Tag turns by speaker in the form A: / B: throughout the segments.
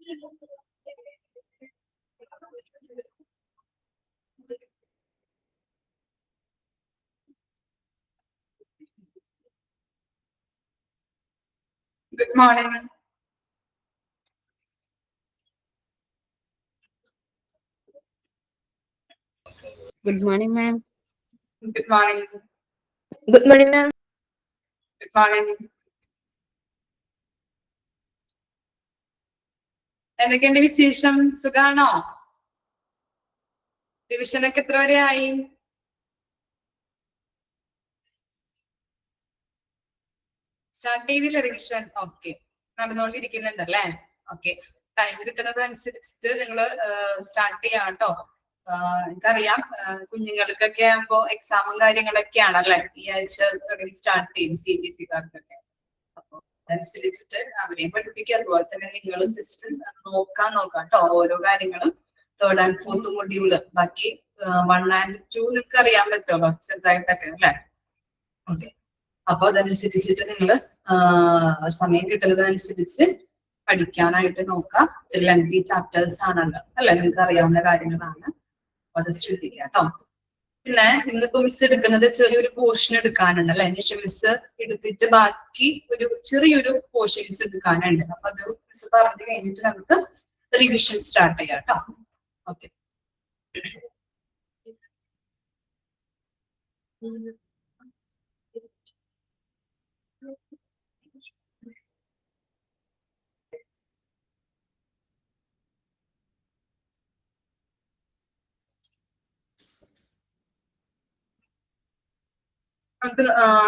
A: Good morning.
B: Good morning, ma'am.
A: Good morning.
C: Good morning, ma'am.
A: Good morning. എന്തൊക്കെയുണ്ട് വിശേഷം? സുഖാണോ? ഡിവിഷനൊക്കെ എത്ര വരെ ആയി? സ്റ്റാർട്ട് ചെയ്തില്ല ഡിവിഷൻ? ഓക്കെ, നടന്നുകൊണ്ടിരിക്കുന്നുണ്ടല്ലേ? ഓക്കെ, ടൈം കിട്ടുന്നത് അനുസരിച്ചിട്ട് നിങ്ങൾ സ്റ്റാർട്ട് ചെയ്യാം കേട്ടോ. എനിക്കറിയാം കുഞ്ഞുങ്ങൾക്കൊക്കെ ആകുമ്പോ എക്സാമും കാര്യങ്ങളൊക്കെ ആണല്ലേ ഈ ആഴ്ച തുടങ്ങി സ്റ്റാർട്ട് ചെയ്യും CBSE കാർക്കൊക്കെ. അപ്പൊ അതനുസരിച്ചിട്ട് അവരെയും പഠിപ്പിക്കുക, അതുപോലെ തന്നെ നിങ്ങളും ജസ്റ്റ് നോക്കാം കേട്ടോ ഓരോ കാര്യങ്ങളും. 3rd and 4th മൊഡ്യൂള്, ബാക്കി 1 and 2 നിങ്ങൾക്ക് അറിയാൻ പറ്റുമല്ലോ ചെറുതായിട്ടൊക്കെ അല്ലെ? ഓക്കെ, അപ്പൊ അതനുസരിച്ചിട്ട് നിങ്ങൾ സമയം കിട്ടുന്നതനുസരിച്ച് പഠിക്കാനായിട്ട് നോക്കാം. ലെങ്തി ചാപ്റ്റേഴ്സ് ആണല്ലോ അല്ലെ, നിങ്ങൾക്ക് അറിയാവുന്ന കാര്യങ്ങളാണ്. അപ്പൊ അത് ശ്രദ്ധിക്കുക കേട്ടോ. പിന്നെ ഇന്നിപ്പോ മിസ് എടുക്കുന്നത് ചെറിയൊരു പോർഷൻ എടുക്കാനുണ്ട് അല്ലെ. അതിനുശേഷം മിസ് എടുത്തിട്ട് ബാക്കി ഒരു ചെറിയൊരു പോർഷൻസ് എടുക്കാനുണ്ട്. അപ്പൊ അത് മിസ് പറഞ്ഞു കഴിഞ്ഞിട്ട് നമുക്ക് റിവിഷൻ സ്റ്റാർട്ട് ചെയ്യാം കേട്ടോ. ഓക്കെ,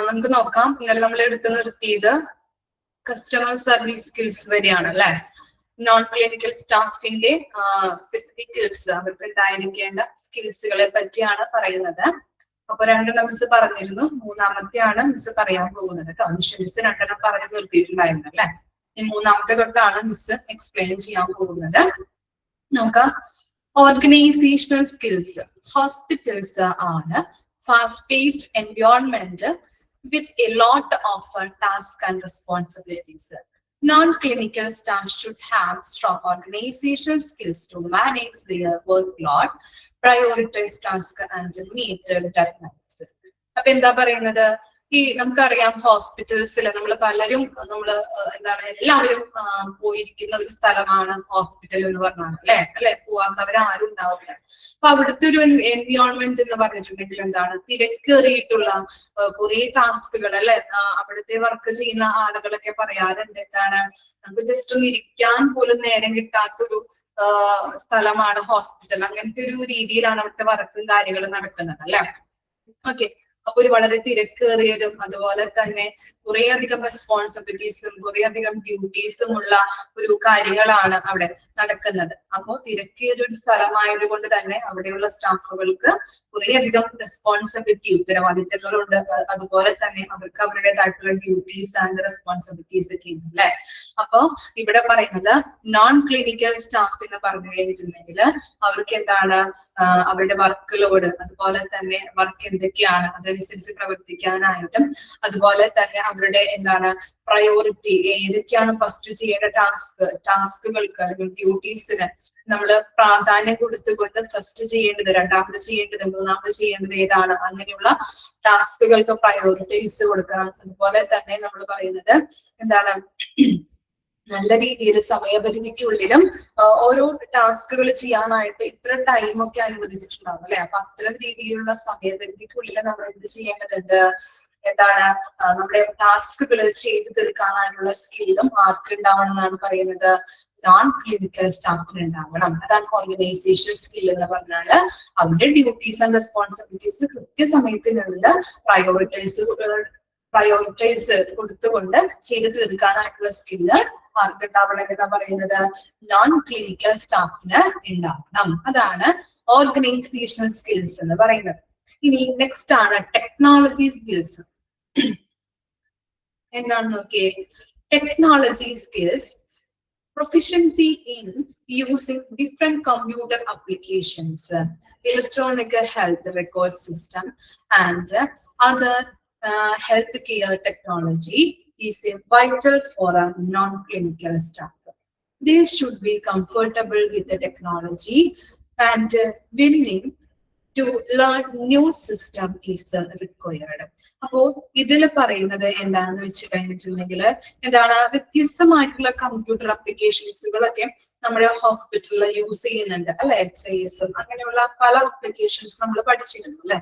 A: നമുക്ക് നോക്കാം. ഇന്നലെ നമ്മൾ എടുത്തു നിർത്തിയത് കസ്റ്റമർ സർവീസ് സ്കിൽസ് വരെയാണ് അല്ലെ. നോൺ ക്ലിനിക്കൽ സ്റ്റാഫിന്റെ സ്പെസിഫിക് സ്കിൽസ്, അവർക്ക് ഉണ്ടായിരിക്കേണ്ട സ്കിൽസുകളെ പറ്റിയാണ് പറയുന്നത്. അപ്പൊ 2 മിസ് പറഞ്ഞിരുന്നു, 3ാമത്തെയാണ് മിസ് പറയാൻ പോകുന്നത് കേട്ടോ. മിസ് 2 പറഞ്ഞു നിർത്തിയിട്ടുണ്ടായിരുന്നു അല്ലെ. ഈ 3ാമത്തെ തൊട്ടാണ് മിസ് എക്സ്പ്ലെയിൻ ചെയ്യാൻ പോകുന്നത്. നോക്കാം. Organisational skills. ഹോസ്പിറ്റൽസ് ആണ് fast-paced environment with a lot of tasks and responsibilities. Non-clinical staff should have strong organizational skills to manage their workload, prioritize tasks and meet deadlines. അപ്പൊ എന്താ പറയുന്നത്? ഈ നമുക്കറിയാം ഹോസ്പിറ്റൽസിൽ നമ്മൾ പലരും എന്താണ് എല്ലാവരും പോയിരിക്കുന്ന ഒരു സ്ഥലമാണ് ഹോസ്പിറ്റൽ എന്ന് പറഞ്ഞാൽ അല്ലെ. പോവാത്തവരാരും ഉണ്ടാവില്ല. അപ്പൊ അവിടുത്തെ ഒരു എൻവയോൺമെന്റ് എന്ന് പറഞ്ഞിട്ടുണ്ടെങ്കിൽ എന്താണ്, തിരക്കേറിയിട്ടുള്ള കുറെ ടാസ്കുകൾ അല്ലെ. അവിടുത്തെ വർക്ക് ചെയ്യുന്ന ആളുകളൊക്കെ പറയാറുണ്ട് എന്താണ്, നമുക്ക് ജസ്റ്റ് ഒന്ന് ഇരിക്കാൻ പോലും നേരം കിട്ടാത്തൊരു സ്ഥലമാണ് ഹോസ്പിറ്റൽ. അങ്ങനത്തെ ഒരു രീതിയിലാണ് അവിടുത്തെ വർക്കും കാര്യങ്ങളും നടക്കുന്നത് അല്ലെ. ഓക്കെ, അപ്പൊ ഒരു വളരെ തിരക്കേറിയതും അതുപോലെ തന്നെ കുറെ അധികം റെസ്പോൺസിബിലിറ്റീസും കുറെ അധികം ഡ്യൂട്ടീസും ഉള്ള ഒരു കാര്യങ്ങളാണ് അവിടെ നടക്കുന്നത്. അപ്പോൾ തിരക്കേറിയ ഒരു സ്ഥലമായത് കൊണ്ട് തന്നെ അവിടെയുള്ള സ്റ്റാഫുകൾക്ക് കുറെ അധികം റെസ്പോൺസിബിലിറ്റി, ഉത്തരവാദിത്തങ്ങളുണ്ട്. അതുപോലെ തന്നെ അവർക്ക് അവരുടേതായിട്ടുള്ള ഡ്യൂട്ടീസ് ആൻഡ് റെസ്പോൺസിബിലിറ്റീസ് ഒക്കെ ഉണ്ട് അല്ലെ. അപ്പൊ ഇവിടെ പറയുന്നത് നോൺ ക്ലിനിക്കൽ സ്റ്റാഫ് എന്ന് പറഞ്ഞു കഴിഞ്ഞിട്ടുണ്ടെങ്കിൽ അവർക്ക് എന്താണ്, അവരുടെ വർക്ക് ലോഡ്, അതുപോലെ തന്നെ വർക്ക് എന്തൊക്കെയാണ് അതനുസരിച്ച് പ്രവർത്തിക്കാനായിട്ടും, അതുപോലെ തന്നെ അവരുടെ എന്താണ് പ്രയോറിറ്റി, ഏതൊക്കെയാണ് ഫസ്റ്റ് ചെയ്യേണ്ട ടാസ്കുകൾക്ക് അല്ലെങ്കിൽ ഡ്യൂട്ടീസിന് നമ്മൾ പ്രാധാന്യം കൊടുത്തുകൊണ്ട് ഫസ്റ്റ് ചെയ്യേണ്ടത്, 2ാമത് ചെയ്യേണ്ടത്, 3ാമത് ചെയ്യേണ്ടത് ഏതാണ്, അങ്ങനെയുള്ള ടാസ്കുകൾക്ക് പ്രയോറിറ്റൈസ് കൊടുക്കണം. അതുപോലെ തന്നെ നമ്മൾ പറയുന്നത് എന്താണ്, നല്ല രീതിയിൽ സമയപരിധിക്കുള്ളിലും ഓരോ ടാസ്കുകൾ ചെയ്യാനായിട്ട് ഇത്ര ടൈമൊക്കെ അനുവദിച്ചിട്ടുണ്ടാവും അല്ലെ. അപ്പൊ അത്തരം രീതിയിലുള്ള സമയപരിധിക്കുള്ളിൽ നമ്മൾ എന്ത് ചെയ്യേണ്ടതുണ്ട്, എന്താണ് നമ്മുടെ ടാസ്കുകൾ ചെയ്തു തീർക്കാനായിട്ടുള്ള സ്കില്ലും ആർക്ക് ഉണ്ടാവണം എന്നാണ് പറയുന്നത്, നോൺ ക്ലിനിക്കൽ സ്റ്റാഫിന് ഉണ്ടാവണം. അതാണ് ഓർഗനൈസേഷൻ സ്കിൽ എന്ന് പറഞ്ഞാല് അവരുടെ ഡ്യൂട്ടീസ് ആൻഡ് റെസ്പോൺസിബിലിറ്റീസ് കൃത്യസമയത്തിനുള്ള പ്രയോറിറ്റൈസ് കൊടുത്തുകൊണ്ട് ചെയ്തു തീർക്കാനായിട്ടുള്ള സ്കില്ല് ആർക്ക് ഉണ്ടാവണം എന്നാ പറയുന്നത്, നോൺ ക്ലിനിക്കൽ സ്റ്റാഫിന് ഉണ്ടാവണം. അതാണ് ഓർഗനൈസേഷണൽ സ്കിൽസ് എന്ന് പറയുന്നത്. ഇനി നെക്സ്റ്റ് ആണ് ടെക്നോളജി സ്കിൽസ്. എന്താണ് നോക്കിയേ, technology skills. Proficiency in using different computer applications, electronic health record system, and other healthcare technology is vital for a non-clinical staff. they should be comfortable with the technology and willing to learn new system is required. അപ്പോ ഇതിൽ പറയുന്നത് എന്താണെന്ന് വെച്ച് കഴിഞ്ഞിട്ടുണ്ടെങ്കിൽ എന്താണ് വ്യത്യസ്തമായിട്ടുള്ള computer അപ്ലിക്കേഷൻസുകളൊക്കെ നമ്മുടെ ഹോസ്പിറ്റലിൽ യൂസ് ചെയ്യുന്നുണ്ട് അല്ലെ, HIS അങ്ങനെയുള്ള പല അപ്ലിക്കേഷൻസ് നമ്മൾ പഠിച്ചിരുന്നു അല്ലെ.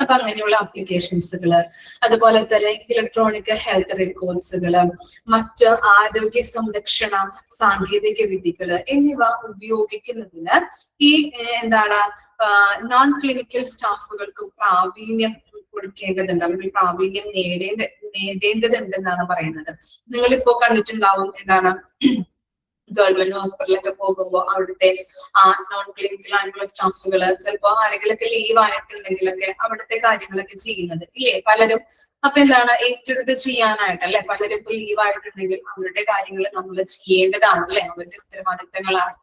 A: അപ്പൊ അങ്ങനെയുള്ള അപ്ലിക്കേഷൻസുകള്, അതുപോലെ തന്നെ ഇലക്ട്രോണിക് ഹെൽത്ത് റെക്കോർഡ്സുകള്, മറ്റ് ആരോഗ്യ സംരക്ഷണ സാങ്കേതിക വിദ്യകള് എന്നിവ ഉപയോഗിക്കുന്നതിന് ഈ എന്താണ് നോൺ ക്ലിനിക്കൽ സ്റ്റാഫുകൾക്കും പ്രാവീണ്യം കൊടുക്കേണ്ടതുണ്ട്, അല്ലെങ്കിൽ പ്രാവീണ്യം നേടേണ്ടതുണ്ടെന്നാണ് പറയുന്നത്. നിങ്ങളിപ്പോ കണ്ടിട്ടുണ്ടാവും എന്താണ് ഗവൺമെന്റ് ഹോസ്പിറ്റലൊക്കെ പോകുമ്പോൾ അവിടുത്തെ നോൺ ക്ലിനിക്കൽ ആയിട്ടുള്ള സ്റ്റാഫുകള് ചിലപ്പോ ആരെങ്കിലൊക്കെ ലീവ് ആയിട്ടുണ്ടെങ്കിലൊക്കെ അവിടുത്തെ കാര്യങ്ങളൊക്കെ ചെയ്യുന്നത് ഇല്ലേ പലരും. അപ്പൊ എന്താണ് ഏറ്റെടുത്ത് ചെയ്യാനായിട്ട് അല്ലെ, പലരും ഇപ്പൊ ലീവ് ആയിട്ടുണ്ടെങ്കിൽ അവരുടെ കാര്യങ്ങൾ നമ്മൾ ചെയ്യേണ്ടതാണ് അല്ലെ, അവരുടെ ഉത്തരവാദിത്തങ്ങളാണ്.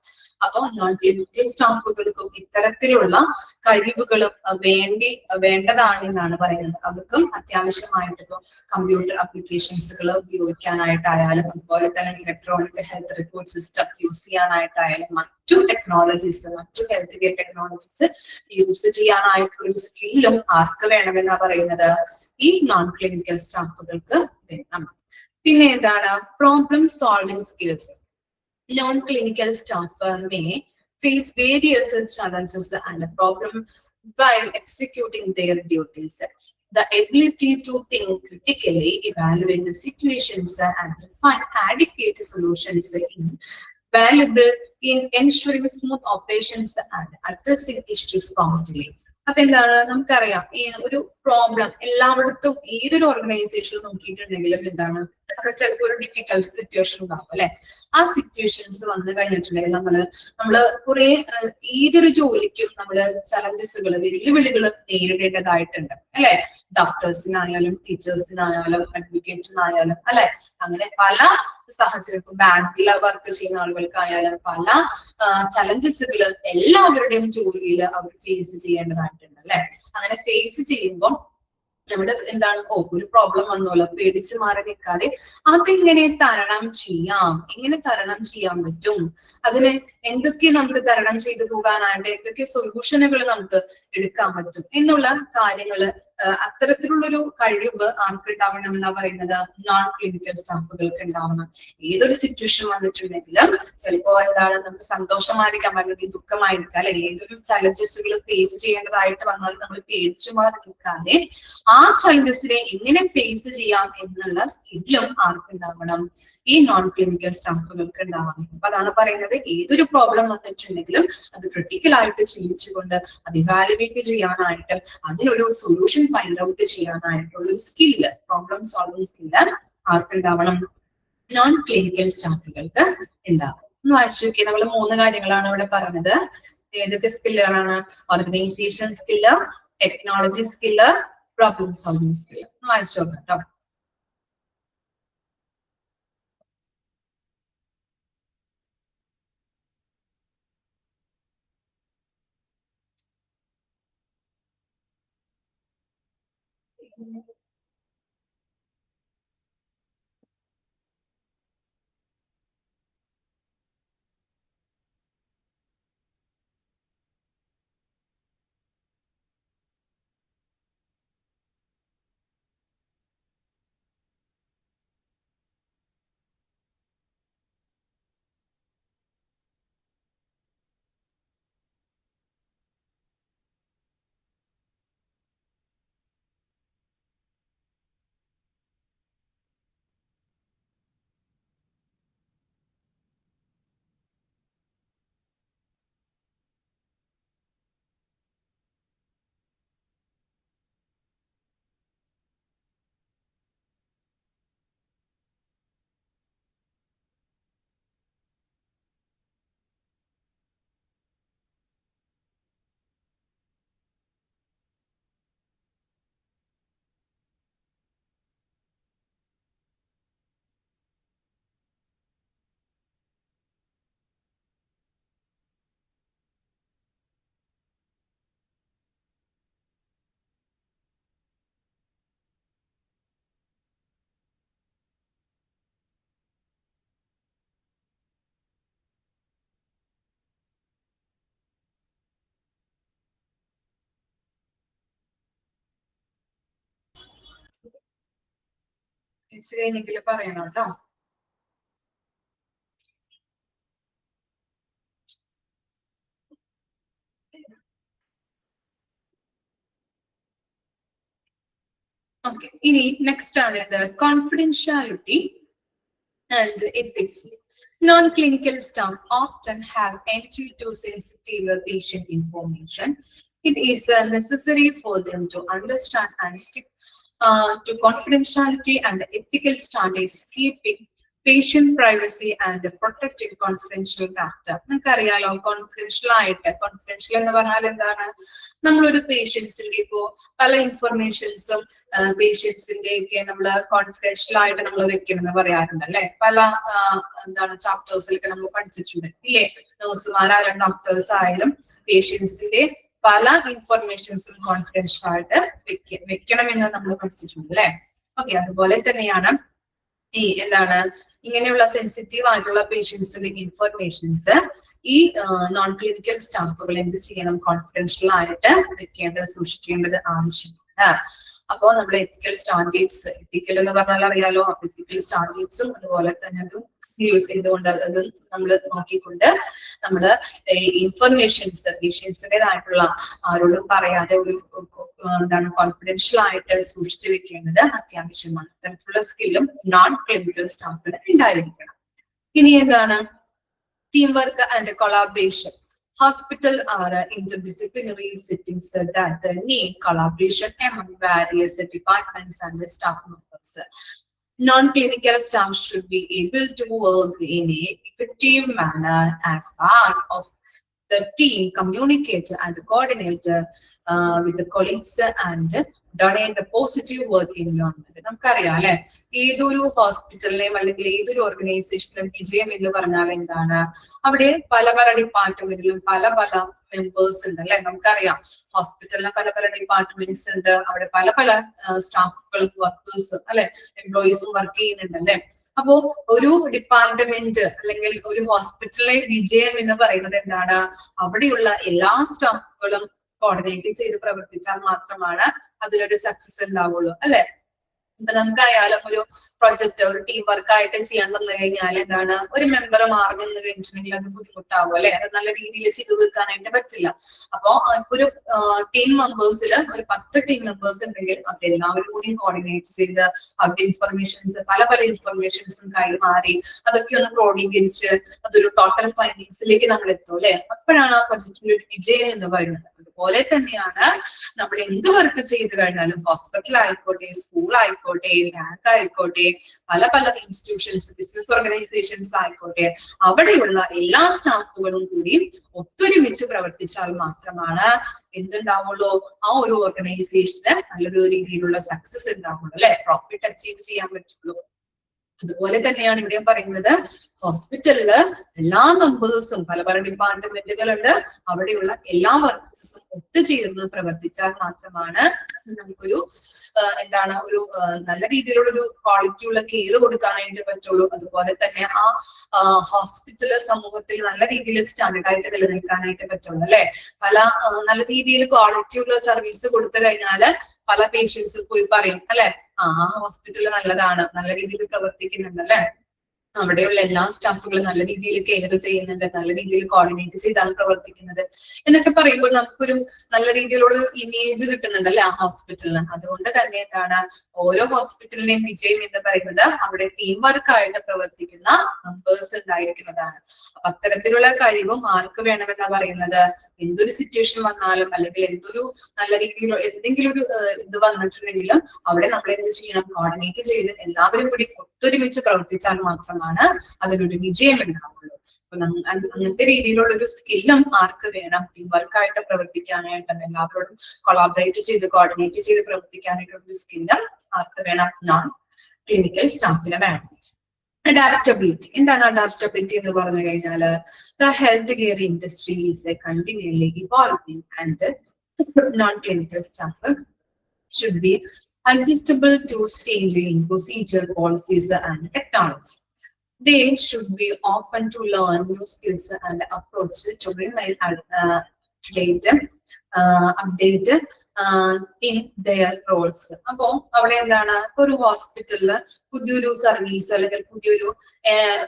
A: അപ്പൊ നോൺ ക്ലിനിക്കൽ സ്റ്റാഫുകൾക്കും ഇത്തരത്തിലുള്ള കഴിവുകളും വേണ്ടതാണ് എന്നാണ് പറയുന്നത്. അവർക്കും അത്യാവശ്യമായിട്ട് ഇപ്പൊ കമ്പ്യൂട്ടർ അപ്ലിക്കേഷൻസുകൾ ഉപയോഗിക്കാനായിട്ടായാലും, അതുപോലെ തന്നെ electronic health report system use ചെയ്യാനായിട്ടായാലും, മറ്റു ടെക്നോളജീസ്, മറ്റു ഹെൽത്ത് കെയർ ടെക്നോളജീസ് യൂസ് ചെയ്യാനായിട്ടുള്ള ഒരു സ്കില്ലും ആർക്ക് വേണമെന്നാ പറയുന്നത്, ഈ നോൺ ക്ലിനിക്കൽ സ്റ്റാഫുകൾക്ക് വേണം. പിന്നെ എന്താണ് problem solving skills. Non-clinical staff may face various challenges and problems while executing their duties. The ability to think critically, evaluate the situations, and find adequate solutions is invaluable in ensuring smooth operations and addressing issues promptly. അപ്പൊ എന്താണ് നമുക്കറിയാം, ഈ ഒരു problem എല്ലായിടത്തും ഏതൊരു organisation നോക്കിയിട്ടുണ്ടെങ്കിലും എന്താണ് ചിലപ്പോൾ ഒരു ഡിഫിക്കൽട്ട് സിറ്റുവേഷൻ ഉണ്ടാവും അല്ലെ. ആ സിറ്റുവേഷൻസ് വന്നു കഴിഞ്ഞിട്ടുണ്ടെങ്കിൽ നമ്മള് കുറെ ഏതൊരു ജോലിക്കും നമ്മള് ചലഞ്ചസുകൾ, വെല്ലുവിളികൾ നേരിടേണ്ടതായിട്ടുണ്ട് അല്ലെ. ഡോക്ടേഴ്സിനായാലും ടീച്ചേഴ്സിനായാലും അഡ്വക്കേറ്റ്സിനായാലും അല്ലെ. അങ്ങനെ പല സാഹചര്യം, ബാങ്കിൽ വർക്ക് ചെയ്യുന്ന ആളുകൾക്കായാലും പല ചലഞ്ചസുകൾ എല്ലാവരുടെയും ജോലിയിൽ അവർ ഫേസ് ചെയ്യേണ്ടതായിട്ടുണ്ട് അല്ലെ. അങ്ങനെ ഫേസ് ചെയ്യുമ്പോൾ നമ്മുടെ എന്താണ് ഒരു പ്രോബ്ലം വന്നോല്ലോ, പേടിച്ച് മാറി നിൽക്കാതെ അതെങ്ങനെ തരണം ചെയ്യാം, എങ്ങനെ തരണം ചെയ്യാൻ പറ്റും, അതിന് എന്തൊക്കെ നമുക്ക് തരണം ചെയ്തു പോകാനായിട്ട് എന്തൊക്കെ സൊല്യൂഷനുകൾ നമുക്ക് എടുക്കാൻ പറ്റും എന്നുള്ള കാര്യങ്ങള്, അത്തരത്തിലുള്ളൊരു കഴിവ് ആർക്ക് ഉണ്ടാവണം എന്നാ പറയുന്നത്, നോൺ ക്ലിനിക്കൽ സ്റ്റാഫുകൾക്ക് ഉണ്ടാവണം. ഏതൊരു സിറ്റുവേഷൻ വന്നിട്ടുണ്ടെങ്കിലും ചിലപ്പോ എന്താണ് നമുക്ക് സന്തോഷമായിരിക്കാം, അല്ലെങ്കിൽ ദുഃഖമായിരിക്കാം അല്ലെ, ഏതൊരു ചലഞ്ചസുകൾ ഫേസ് ചെയ്യേണ്ടതായിട്ട് വന്നാൽ നമ്മൾ പേടിച്ചു മാറി നിൽക്കാതെ ആ ചലഞ്ചസിനെ എങ്ങനെ ഫേസ് ചെയ്യാം എന്നുള്ള സ്കില്ലും ആർക്കുണ്ടാവണം, ഈ നോൺ ക്ലിനിക്കൽ സ്റ്റാഫുകൾക്ക് ഉണ്ടാവണം. അപ്പൊ അതാണ് പറയുന്നത്, ഏതൊരു പ്രോബ്ലം വന്നിട്ടുണ്ടെങ്കിലും അത് ക്രിട്ടിക്കൽ ആയിട്ട് ചിന്തിച്ചുകൊണ്ട് അത് ഇവാലുവേറ്റ് ചെയ്യാനായിട്ട് അതിനൊരു സൊല്യൂഷൻ ഫൈൻഡ് ഔട്ട് ചെയ്യാനായിട്ടുള്ള ഒരു സ്കില്ല്, പ്രോബ്ലം സോൾവിംഗ് സ്കില്ല് ആർക്കുണ്ടാവണം, നോൺ ക്ലിനിക്കൽ സ്റ്റാഫുകൾക്ക് ഉണ്ടാവും. ഒന്ന് വായിച്ചു നോക്കിയാൽ നമ്മൾ 3 കാര്യങ്ങളാണ് ഇവിടെ പറഞ്ഞത്. ഏതൊക്കെ സ്കില്ലുകളാണ്? Organisation skill, technology skill, problem solving skill. ഒന്ന് വായിച്ചു നോക്കാം കേട്ടോ. മിസ് കഴിഞ്ഞെങ്കിൽ പറയണം കേട്ടോ. ഓക്കെ, ഇനി നെക്സ്റ്റ് ആണ് ഇത് confidentiality and ethics. Non-clinical staff often have entry to sensitive patient information. It is necessary for them to understand and stick to confidentiality and ethical standards, keeping patient privacy and protecting confidential data. നിങ്ങൾക്കറിയാലോ confidential ആയിട്ട്, confidential എന്ന് പറഞ്ഞാൽ എന്താണ്? നമ്മളൊരു പേഷ്യൻസിന്റെ ഇപ്പോ പല ഇൻഫർമേഷൻസും പേഷ്യൻസിന്റെ ഒക്കെ നമ്മൾ കോൺഫിഡൻഷ്യൽ ആയിട്ട് നമ്മൾ വെക്കണം എന്ന് പറയാറുണ്ട് അല്ലെ. പല എന്താണ് ചാപ്റ്റേഴ്സിലൊക്കെ നമ്മൾ പഠിച്ചിട്ടുണ്ട് ഇല്ലേ? നഴ്സുമാരായാലും ഡോക്ടേഴ്സ് ആയാലും പേഷ്യൻസിന്റെ പല ഇൻഫർമേഷൻസും കോൺഫിഡൻഷ്യൽ ആയിട്ട് വെക്കണമെന്ന് നമ്മൾ പഠിച്ചിട്ടുണ്ട് അല്ലെ. ഓക്കെ, അതുപോലെ തന്നെയാണ് ഈ എന്താണ് ഇങ്ങനെയുള്ള സെൻസിറ്റീവ് ആയിട്ടുള്ള പേഷ്യൻസിന്റെ ഇൻഫർമേഷൻസ് ഈ നോൺ ക്ലിനിക്കൽ സ്റ്റാഫുകൾ എന്ത് ചെയ്യണം? കോൺഫിഡൻഷ്യൽ ആയിട്ട് വെക്കേണ്ടത്, സൂക്ഷിക്കേണ്ടത് ആവശ്യമാണ്. അപ്പോൾ നമ്മുടെ എത്തിക്കൽ സ്റ്റാൻഡേർഡ്സ്, എത്തിക്കൽ എന്ന് പറഞ്ഞാൽ അറിയാലോ, എത്തിക്കൽ സ്റ്റാൻഡേർഡ്സും അതുപോലെ തന്നെ അതും യൂസ് ചെയ്തുകൊണ്ട് അത് നമ്മൾ നോക്കിക്കൊണ്ട് നമ്മള് ഇൻഫർമേഷൻസ് പേഷ്യൻസിൻ്റെതായിട്ടുള്ള ആരോടും പറയാതെ ഒരു എന്താണ് കോൺഫിഡൻഷ്യൽ ആയിട്ട് സൂക്ഷിച്ചു വെക്കേണ്ടത് അത്യാവശ്യമാണ്. തരത്തിലുള്ള സ്കില്ലും നോൺ ക്ലിനിക്കൽ സ്റ്റാഫിന് ഉണ്ടായിരിക്കണം. ഇനി എന്താണ്? Team work and collaboration. Hospital are interdisciplinary settings that need collaboration among various departments and staff members. Non-clinical staff should be able to work in an effective manner as part of the team, communicate and coordinate with the colleagues and donate the positive work environment. നമുക്കറിയാം അല്ലെ, ഏതൊരു ഹോസ്പിറ്റലിനെയും അല്ലെങ്കിൽ ഏതൊരു ഓർഗനൈസേഷനും വിജയം എന്ന് പറഞ്ഞാൽ എന്താണ്? അവിടെ പല പല ഡിപ്പാർട്ട്മെന്റിലും പല പല മെമ്പേഴ്സ് ഉണ്ട് അല്ലെ. നമുക്കറിയാം ഹോസ്പിറ്റലിലെ പല പല ഡിപ്പാർട്ട്മെന്റ്സ് ഉണ്ട്, അവിടെ പല പല സ്റ്റാഫുകളും വർക്കേഴ്സും അല്ലെ, എംപ്ലോയീസും വർക്ക് ചെയ്യുന്നുണ്ട് അല്ലെ. അപ്പോ ഒരു ഡിപ്പാർട്ട്മെന്റ് അല്ലെങ്കിൽ ഒരു ഹോസ്പിറ്റലിലെ വിജയം എന്ന് പറയുന്നത് എന്താണ്? അവിടെയുള്ള എല്ലാ സ്റ്റാഫുകളും കോർഡിനേറ്റ് ചെയ്ത് പ്രവർത്തിച്ചാൽ മാത്രമാണ് അതിലൊരു സക്സസ് ഉണ്ടാവുള്ളൂ അല്ലെ. ഇപ്പൊ നമുക്കായാലും ഒരു പ്രൊജക്ട് ഒരു ടീം വർക്ക് ആയിട്ട് ചെയ്യാൻ തന്നു കഴിഞ്ഞാൽ എന്താണ്? ഒരു മെമ്പർ മാറി നിന്ന് കഴിഞ്ഞിട്ടുണ്ടെങ്കിൽ അത് ബുദ്ധിമുട്ടാവും അല്ലെ, അത് നല്ല രീതിയിൽ ചെയ്തു തീർക്കാനായിട്ട് പറ്റില്ല. അപ്പോ ഒരു ടീം മെമ്പേഴ്സിൽ ഒരു 10 ടീം മെമ്പേഴ്സ് ഉണ്ടെങ്കിൽ അവരെല്ലാവരും കൂടി കോർഡിനേറ്റ് ചെയ്ത് അവരുടെ ഇൻഫർമേഷൻസ് പല പല ഇൻഫർമേഷൻസും കൈമാറി അതൊക്കെ ഒന്ന് ക്രോഡീകരിച്ച് അതൊരു ടോട്ടൽ ഫൈൻഡിങ്സിലേക്ക് നമ്മൾ എത്തും അല്ലെ. അപ്പോഴാണ് ആ പ്രൊജക്ടിന്റെ ഒരു വിജയം എന്ന് പറയുന്നത്. അതുപോലെ തന്നെയാണ് നമ്മൾ എന്ത് വർക്ക് ചെയ്ത് കഴിഞ്ഞാലും, ഹോസ്പിറ്റൽ ആയിക്കോട്ടെ, സ്കൂൾ ആയിക്കോട്ടെ, ബാങ്ക് ആയിക്കോട്ടെ, പല പല ഇൻസ്റ്റിറ്റ്യൂഷൻസ്, ബിസിനസ് ഓർഗനൈസേഷൻസ് ആയിക്കോട്ടെ, അവിടെയുള്ള എല്ലാ സ്റ്റാഫുകളും കൂടി ഒത്തൊരുമിച്ച് പ്രവർത്തിച്ചാൽ മാത്രമാണ് എന്തുണ്ടാവുള്ളൂ? ആ ഒരു ഓർഗനൈസേഷന് നല്ലൊരു രീതിയിലുള്ള സക്സസ് ഉണ്ടാവുള്ളൂ അല്ലെ, പ്രോഫിറ്റ് അച്ചീവ് ചെയ്യാൻ പറ്റുള്ളൂ. അതുപോലെ തന്നെയാണ് ഇവിടെ പറയുന്നത്, ഹോസ്പിറ്റലില് എല്ലാ മെമ്പേഴ്സും പല പല ഡിപ്പാർട്ട്മെന്റുകളുണ്ട്, അവിടെയുള്ള എല്ലാ വർക്കേഴ്സും ഒത്തുചേർന്ന് പ്രവർത്തിച്ചാൽ മാത്രമാണ് നമുക്കൊരു എന്താണ് ഒരു നല്ല രീതിയിലുള്ള ഒരു ക്വാളിറ്റി ഉള്ള കെയർ കൊടുക്കാനായിട്ട് പറ്റുള്ളൂ. അതുപോലെ തന്നെ ആ ഹോസ്പിറ്റല് സമൂഹത്തിൽ നല്ല രീതിയിൽ സ്റ്റാൻഡേർഡ് ആയിട്ട് നിലനിൽക്കാനായിട്ട് പറ്റുള്ളൂ അല്ലെ. പല നല്ല രീതിയിൽ ക്വാളിറ്റി ഉള്ള സർവീസ് കൊടുത്തു കഴിഞ്ഞാല് പല പേഷ്യൻസ് പോയി പറയും അല്ലെ, ആ ഹോസ്പിറ്റൽ നല്ലതാണ്, നല്ല രീതിയിൽ പ്രവർത്തിക്കുന്നുണ്ട് അല്ലെ, അവിടെയുള്ള എല്ലാ സ്റ്റാഫുകളും നല്ല രീതിയിൽ കെയർ ചെയ്യുന്നുണ്ട്, നല്ല രീതിയിൽ കോർഡിനേറ്റ് ചെയ്താണ് പ്രവർത്തിക്കുന്നത് എന്നൊക്കെ പറയുമ്പോൾ നമുക്കൊരു നല്ല രീതിയിലുള്ള ഇമേജ് കിട്ടുന്നുണ്ട് അല്ലെ ആ ഹോസ്പിറ്റലിന്. അതുകൊണ്ട് തന്നെ എന്താണ് ഓരോ ഹോസ്പിറ്റലിന്റെയും വിജയം എന്ന് പറയുന്നത് അവിടെ ടീം വർക്ക് ആയിട്ട് പ്രവർത്തിക്കുന്ന മെമ്പേഴ്സ് ഉണ്ടായിരിക്കുന്നതാണ്. അപ്പൊ അത്തരത്തിലുള്ള കഴിവും ആർക്ക് വേണമെന്നാ പറയുന്നത്? എന്തൊരു സിറ്റുവേഷൻ വന്നാലും അല്ലെങ്കിൽ എന്തൊരു നല്ല രീതിയിൽ എന്തെങ്കിലും ഒരു ഇത് വന്നിട്ടുണ്ടെങ്കിലും അവിടെ നമ്മൾ എന്ത് ചെയ്യണം? കോർഡിനേറ്റ് ചെയ്ത് എല്ലാവരും കൂടി ഒത്തൊരുമിച്ച് പ്രവർത്തിച്ചാൽ മാത്രമാണ് അതിനൊരു വിജയം ഉണ്ടാവുള്ളൂ. അപ്പൊ അങ്ങനത്തെ രീതിയിലുള്ള ഒരു സ്കില്ലും ആർക്ക് വേണം? ടീം വർക്കായിട്ട് പ്രവർത്തിക്കാനായിട്ടും എല്ലാവരോടും കൊളാബറേറ്റ് ചെയ്ത് കോർഡിനേറ്റ് ചെയ്ത് പ്രവർത്തിക്കാനായിട്ടുള്ള ഒരു സ്കില്ലും ആർക്ക് വേണം? നോൺ ക്ലിനിക്കൽ സ്റ്റാഫിന് വേണം. അഡാപ്റ്റബിലിറ്റി. എന്താണ് അഡാപ്റ്റബിലിറ്റി എന്ന് പറഞ്ഞു കഴിഞ്ഞാല് the healthcare industry is continually evolving and non-clinical staff should be adjustable to changing procedure, policies and technology. They should be open to learn new skills and approach to update in their roles. അപ്പോ അവിടെ എന്താണ്, ഒരു ഹോസ്പിറ്റലില് പുതിയൊരു service അല്ലെങ്കിൽ പുതിയൊരു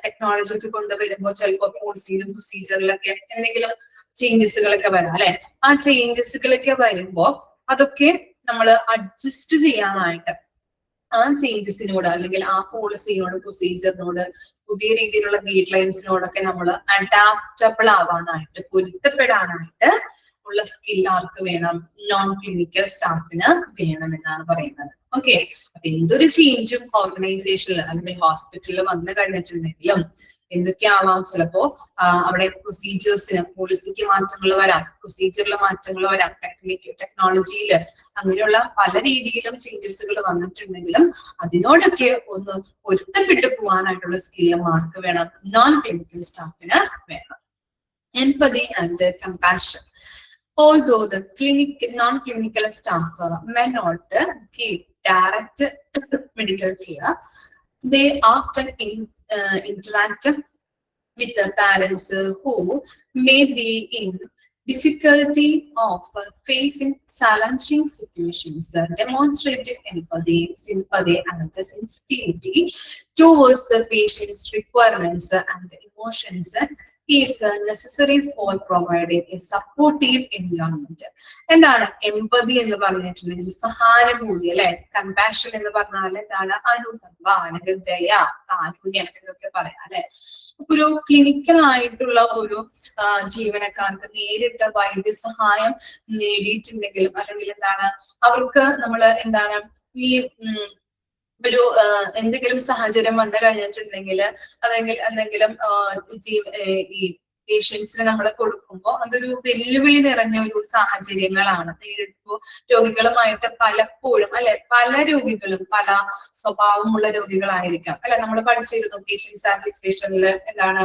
A: technology ഒക്കെ കൊണ്ടുവരുമ്പോൾ ചിലപ്പോൾ പോളിസിയിലും പ്രൊസീജിയറിലൊക്കെ എന്തെങ്കിലും ചേഞ്ചസുകളൊക്കെ വരാം അല്ലെ. ആ ചേഞ്ചസുകളൊക്കെ വരുമ്പോ അതൊക്കെ നമ്മൾ അഡ്ജസ്റ്റ് ചെയ്യാനായിട്ട് ആ ചേഞ്ചസിനോട് അല്ലെങ്കിൽ ആ പോളിസിയോട് പ്രൊസീജിയറിനോട് പുതിയ രീതിയിലുള്ള ഗൈഡ് ലൈൻസിനോടൊക്കെ നമ്മൾ അഡാപ്റ്റബിൾ ആവാനായിട്ട് പൊരുത്തപ്പെടാനായിട്ട് ഉള്ള സ്കിൽ ആർക്ക് വേണം? നോൺ ക്ലിനിക്കൽ സ്റ്റാഫിന് വേണം എന്നാണ് പറയുന്നത്. ഓക്കെ, അപ്പൊ എന്തൊരു ചേഞ്ചും ഓർഗനൈസേഷനിൽ അല്ലെങ്കിൽ ഹോസ്പിറ്റലിൽ വന്നു കഴിഞ്ഞിട്ടുണ്ടെങ്കിലും എന്തൊക്കെയാവാം, ചിലപ്പോ അവിടെ പ്രൊസീജിയേഴ്സിന് പോളിസിക്ക് മാറ്റങ്ങൾ വരാം, പ്രൊസീജിയറിൽ മാറ്റങ്ങൾ വരാം, ടെക്നോളജിയിൽ അങ്ങനെയുള്ള പല രീതിയിലും ചേഞ്ചസുകൾ വന്നിട്ടുണ്ടെങ്കിലും അതിനോടൊക്കെ ഒന്ന് പൊരുത്തപ്പെട്ടു പോകാനായിട്ടുള്ള സ്കില്ല് മാർക്ക് വേണം? നോൺ ക്ലിനിക്കൽ സ്റ്റാഫിന് വേണം. Empathy and compassion. Although the non-clinical staff may not give direct medical care, they often interact with the parents who may be in difficulty of facing challenging situations, demonstrating empathy, sympathy, and the sensitivity towards the patient's requirements and emotions is necessary for providing a supportive environment. എന്താണ് empathy എന്ന് പറഞ്ഞിട്ടുണ്ടെങ്കിൽ? സഹാനുഭൂതി അല്ലെ. Compassion എന്ന് പറഞ്ഞാൽ എന്താണ്? അനുകമ്പ അല്ലെങ്കിൽ ദയ, കാരുണ്യം എന്നൊക്കെ പറയാം അല്ലെ. അപ്പൊ ഒരു ക്ലിനിക്കൽ ആയിട്ടുള്ള ഒരു ജീവനക്കാർക്ക് നേരിട്ട് വൈദ്യസഹായം നേടിയിട്ടുണ്ടെങ്കിലും അല്ലെങ്കിൽ എന്താണ് അവർക്ക് നമ്മൾ എന്താണ് ഈ ഒരു എന്തെങ്കിലും സാഹചര്യം വന്നു കഴിഞ്ഞിട്ടുണ്ടെങ്കിൽ അല്ലെങ്കിൽ എന്തെങ്കിലും ഈ പേഷ്യൻസിന് നമ്മൾ കൊടുക്കുമ്പോൾ അതൊരു വെല്ലുവിളി നിറഞ്ഞ ഒരു സാഹചര്യങ്ങളാണ്. നേരിട്ടപ്പോ രോഗികളുമായിട്ട് പലപ്പോഴും അല്ലെ പല രോഗികളും പല സ്വഭാവമുള്ള രോഗികളായിരിക്കാം അല്ലെ. നമ്മൾ പഠിച്ചിരുന്നു പേഷ്യന്റ് സാറ്റിസ്ഫാക്ഷനിൽ എന്താണ്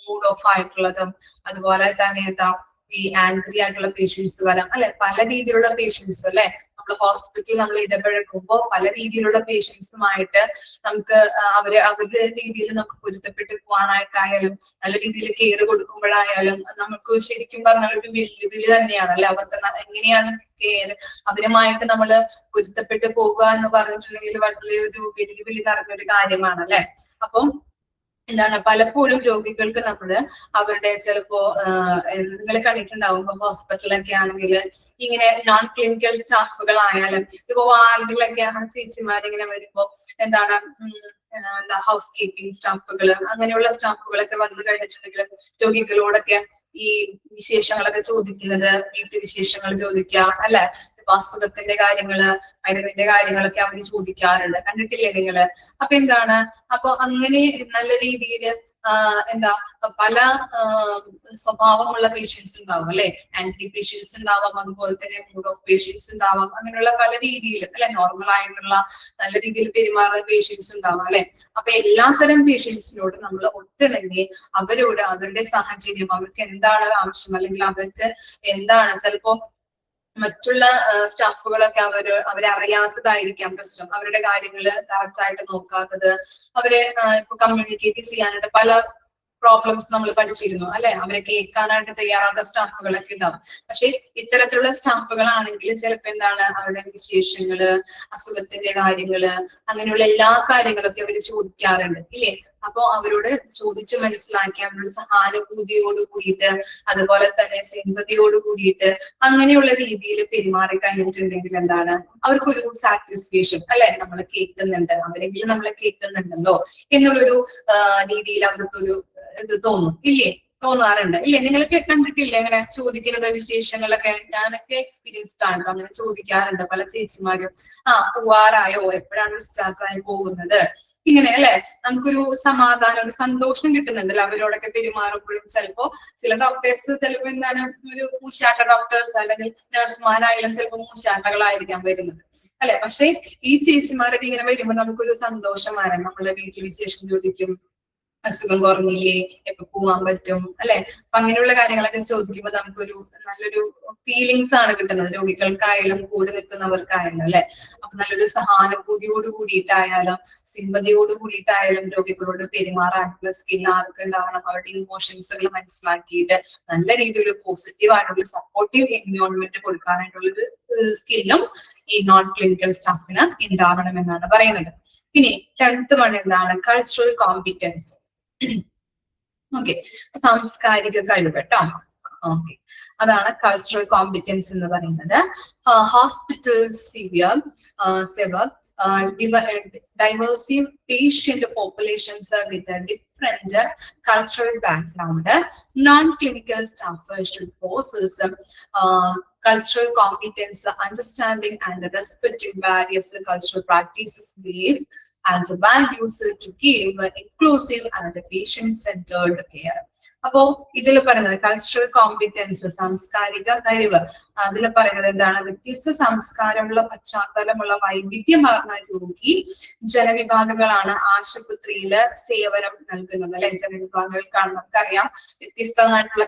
A: മൂഡ് ഓഫ് ആയിട്ടുള്ളതും അതുപോലെ തന്നെ എന്താ ഈ ആംഗ്രി ആയിട്ടുള്ള പേഷ്യൻസ് വരാം അല്ലെ. പല രീതിയിലുള്ള പേഷ്യൻസ് അല്ലെ. നമ്മൾ ഹോസ്പിറ്റലിൽ നമ്മൾ ഇടപഴകുമ്പോൾ പല രീതിയിലുള്ള പേഷ്യൻസുമായിട്ട് നമുക്ക് അവരുടെ രീതിയിൽ നമുക്ക് പൊരുത്തപ്പെട്ട് പോകാനായിട്ടായാലും നല്ല രീതിയിൽ കെയർ കൊടുക്കുമ്പോഴായാലും നമുക്ക് ശരിക്കും പറഞ്ഞാൽ ഒരു വെല്ലുവിളി തന്നെയാണ് അല്ലെ. അവർക്ക് എങ്ങനെയാണ് കെയർ അവരുമായിട്ട് നമ്മൾ പൊരുത്തപ്പെട്ട് പോകുക എന്ന് പറഞ്ഞിട്ടുണ്ടെങ്കിൽ വളരെ ഒരു വെല്ലുവിളി നിറഞ്ഞൊരു കാര്യമാണ് അല്ലെ. അപ്പം എന്താണ് പലപ്പോഴും രോഗികൾക്ക് നമ്മള് അവരുടെ ചിലപ്പോ നിങ്ങൾ കണ്ടിട്ടുണ്ടാവുമ്പോ ഹോസ്പിറ്റലൊക്കെ ആണെങ്കിൽ ഇങ്ങനെ നോൺ ക്ലിനിക്കൽ സ്റ്റാഫുകളായാലും ഇപ്പൊ വാർഡിലൊക്കെ ചേച്ചിമാരിങ്ങനെ വരുമ്പോ എന്താണ് ഹൗസ് കീപ്പിംഗ് സ്റ്റാഫുകൾ അങ്ങനെയുള്ള സ്റ്റാഫുകളൊക്കെ വന്നു കഴിഞ്ഞിട്ടുണ്ടെങ്കിൽ രോഗികളോടൊക്കെ ഈ വിശേഷങ്ങളൊക്കെ ചോദിക്കുന്നത്, വീട്ടുവിശേഷങ്ങൾ ചോദിക്കുക അല്ലെ. അസുഖത്തിന്റെ കാര്യങ്ങള് മരുന്നിന്റെ കാര്യങ്ങളൊക്കെ അവർ ചോദിക്കാറുണ്ട്, കണ്ടിട്ടില്ലേ നിങ്ങള്? അപ്പൊ എന്താണ് അപ്പൊ അങ്ങനെ നല്ല രീതിയിൽ എന്താ പല സ്വഭാവമുള്ള പേഷ്യൻസ് ഉണ്ടാവും അല്ലെ. ആൻഗ്രി പേഷ്യൻസ് ഉണ്ടാവാം, അതുപോലെ തന്നെ മൂഡ് ഓഫ് പേഷ്യൻസ് ഉണ്ടാവാം, അങ്ങനെയുള്ള പല രീതിയിൽ അല്ലെ. നോർമൽ ആയിട്ടുള്ള നല്ല രീതിയിൽ പെരുമാറുന്ന പേഷ്യൻസ് ഉണ്ടാവാം അല്ലെ. അപ്പൊ എല്ലാത്തരം പേഷ്യൻസിനോട് നമ്മൾ ഒത്തിണങ്ങി അവരോട് അവരുടെ സാഹചര്യം, അവർക്ക് എന്താണ് ആവശ്യം അല്ലെങ്കിൽ അവർക്ക് എന്താണ് ചിലപ്പോ മറ്റുള്ള സ്റ്റാഫുകളൊക്കെ അവരറിയാത്തതായിരിക്കാം പ്രശ്നം, അവരുടെ കാര്യങ്ങള് കറക്റ്റ് ആയിട്ട് നോക്കാത്തത്, അവരെ ഇപ്പൊ കമ്മ്യൂണിക്കേറ്റ് ചെയ്യാനായിട്ട് പല പ്രോബ്ലംസ് നമ്മൾ പഠിച്ചിരുന്നു അല്ലെ. അവരെ കേൾക്കാനായിട്ട് തയ്യാറാത്ത സ്റ്റാഫുകളൊക്കെ ഉണ്ടാവും. പക്ഷെ ഇത്തരത്തിലുള്ള സ്റ്റാഫുകളാണെങ്കിൽ ചിലപ്പോ എന്താണ് അവരുടെ വിശേഷങ്ങള്, അസുഖത്തിന്റെ കാര്യങ്ങള്, അങ്ങനെയുള്ള എല്ലാ കാര്യങ്ങളൊക്കെ അവർ ചോദിക്കാറുണ്ട് ഇല്ലേ. അപ്പോ അവരോട് ചോദിച്ച് മനസ്സിലാക്കി അവരുടെ സഹാനുഭൂതിയോട് കൂടിയിട്ട് അതുപോലെ തന്നെ സിമ്പതിയോട് കൂടിയിട്ട് അങ്ങനെയുള്ള രീതിയിൽ പെരുമാറി കഴിഞ്ഞിട്ടുണ്ടെങ്കിൽ എന്താണ് അവർക്കൊരു സാറ്റിസ്ഫാക്ഷൻ അല്ലെ. നമ്മളെ കേൾക്കുന്നുണ്ട്, അവരെങ്കിലും നമ്മളെ കേൾക്കുന്നുണ്ടല്ലോ എന്നുള്ളൊരു രീതിയിൽ അവർക്കൊരു ഇത് തോന്നും ഇല്ലേ, തോന്നാറുണ്ട് ഇല്ലേ? നിങ്ങളൊക്കെ കണ്ടിട്ടില്ലേ അങ്ങനെ ചോദിക്കുന്നത് വിശേഷങ്ങളൊക്കെ? ഞാനൊക്കെ എക്സ്പീരിയൻസ്ഡ് ആണ്, അങ്ങനെ ചോദിക്കാറുണ്ട് പല ചേച്ചിമാരും. പോവാറായോ, എപ്പോഴാണ് ഡിസ്ചാർജ് ആയി പോകുന്നത്, ഇങ്ങനെ അല്ലെ. നമുക്കൊരു സമാധാനം, ഒരു സന്തോഷം കിട്ടുന്നുണ്ടല്ലോ അവരോടൊക്കെ പെരുമാറുമ്പോഴും. ചിലപ്പോ ചില ഡോക്ടേഴ്സ് ചിലപ്പോ എന്താണ് ഒരു മൂശാട്ട ഡോക്ടേഴ്സ് അല്ലെങ്കിൽ നഴ്സുമാരായാലും ചിലപ്പോ മൂശാട്ടകളായിരിക്കാം വരുന്നത് അല്ലെ. പക്ഷെ ഈ ചേച്ചിമാരൊക്കെ ഇങ്ങനെ വരുമ്പോൾ നമുക്കൊരു സന്തോഷമാണ്. നമ്മളെ വീട്ടിൽ വിശേഷം ചോദിക്കും, അസുഖം കുറഞ്ഞില്ലേ, എപ്പൊ പോവാൻ പറ്റും അല്ലെ? അപ്പൊ അങ്ങനെയുള്ള കാര്യങ്ങളൊക്കെ ചോദിക്കുമ്പോൾ നമുക്കൊരു നല്ലൊരു ഫീലിങ്സ് ആണ് കിട്ടുന്നത്, രോഗികൾക്കായാലും കൂടെ നിൽക്കുന്നവർക്കായാലും അല്ലെ. അപ്പൊ നല്ലൊരു സഹാനുഭൂതിയോട് കൂടിയിട്ടായാലും സിമ്പതിയോട് കൂടിയിട്ടായാലും രോഗികളോട് പെരുമാറാനുള്ള സ്കിൽ ആർക്ക് ഉണ്ടാവണം, അവരുടെ ഇമോഷൻസുകൾ മനസ്സിലാക്കിയിട്ട് നല്ല രീതിയിൽ പോസിറ്റീവ് ആയിട്ടുള്ള സപ്പോർട്ടീവ് എൻവയോൺമെന്റ് കൊടുക്കാനായിട്ടുള്ളൊരു സ്കില്ലും ഈ നോൺ ക്ലിനിക്കൽ സ്റ്റാഫിന് ഉണ്ടാവണം എന്നാണ് പറയുന്നത്. ഇനി 10th വൺ എന്താണ്? Cultural competence. ഓക്കെ, സാംസ്കാരിക കഴിവ് കേട്ടോ. ഓക്കെ, അതാണ് കൾച്ചറൽ കോമ്പിറ്റൻസ് എന്ന് പറയുന്നത്. Hospitals diverse patient populations with a different cultural background. Non-clinical staff should possess cultural competence, understanding and respecting various cultural practices, beliefs and values to give inclusive and patient-centered care. അപ്പോ ഇതിൽ പറയുന്നത് cultural competence, സാംസ്കാരിക കഴിവ്. അതിൽ പറയുന്നത് എന്താണ്? വ്യത്യസ്ത സംസ്കാരമുള്ള പശ്ചാത്തലമുള്ള വൈവിധ്യമാർന്ന രോഗി ജനവിഭാഗങ്ങളാണ് ആശുപത്രിയില് സേവനം നൽകുന്നത് അല്ലെ. ജനവിഭാഗങ്ങൾക്കാണ്, നമുക്കറിയാം വ്യത്യസ്തമായിട്ടുള്ള